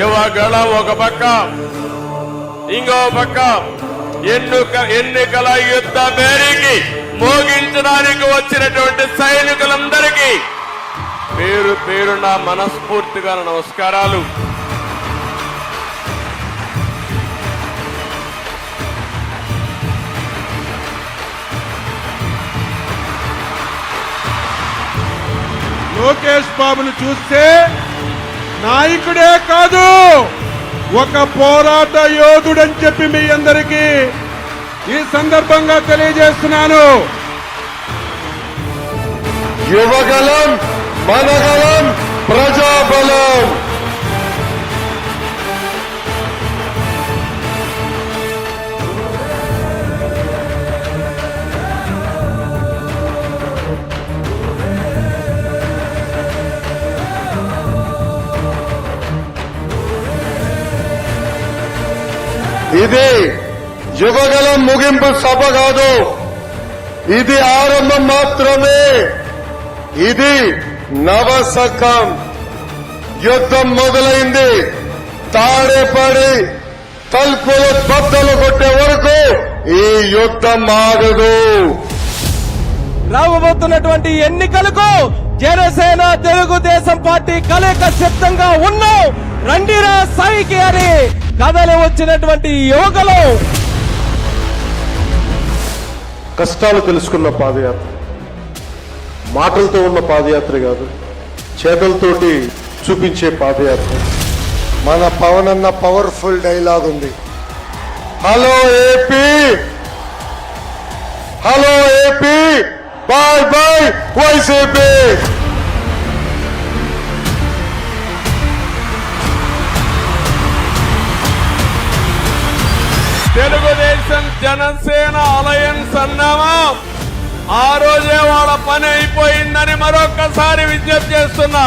యువగళం ఒక పక్క, ఇంకో పక్క ఎన్నికల యుద్ధ మేరీకి మోగించడానికి వచ్చినటువంటి సైనికులందరికీ పేరు పేరున మనస్ఫూర్తిగా నమస్కారాలు. లోకేష్ బాబును చూస్తే నాయకుడే కాదు, ఒక పోరాట యోధుడని చెప్పి మీ అందరికీ ఈ సందర్భంగా తెలియజేస్తున్నాను. యువగలం, మనగలం, ప్రజాబలం. ఇది యువగలం ముగింపు సభ కాదు, ఇది ఆరంభం మాత్రమే. ఇది నవశకం. యుద్ధం మొదలైంది. తాడేపడి తలుపులు బద్దలు కొట్టే వరకు ఈ యుద్ధం ఆగదు. రాబోతున్నటువంటి ఎన్నికలకు జనసేన తెలుగుదేశం పార్టీ కలయిక సిద్ధంగా ఉన్నాం. రండిరా సాయికి అని కథలు వచ్చినటువంటి యువకులు. కష్టాలు తెలుసుకున్న పాదయాత్ర, మాటలతో ఉన్న పాదయాత్ర కాదు, చేతలతోటి చూపించే పాదయాత్ర. మన పవన్ అన్న పవర్ఫుల్ డైలాగ్ ఉంది. Hello AP, hello AP, bye bye YCP. Telugu Desam Janasena alliance అన్నామా, ఆ రోజే వాళ్ళ పని అయిపోయిందని మరొకసారి విజ్ఞప్తి చేస్తున్నా.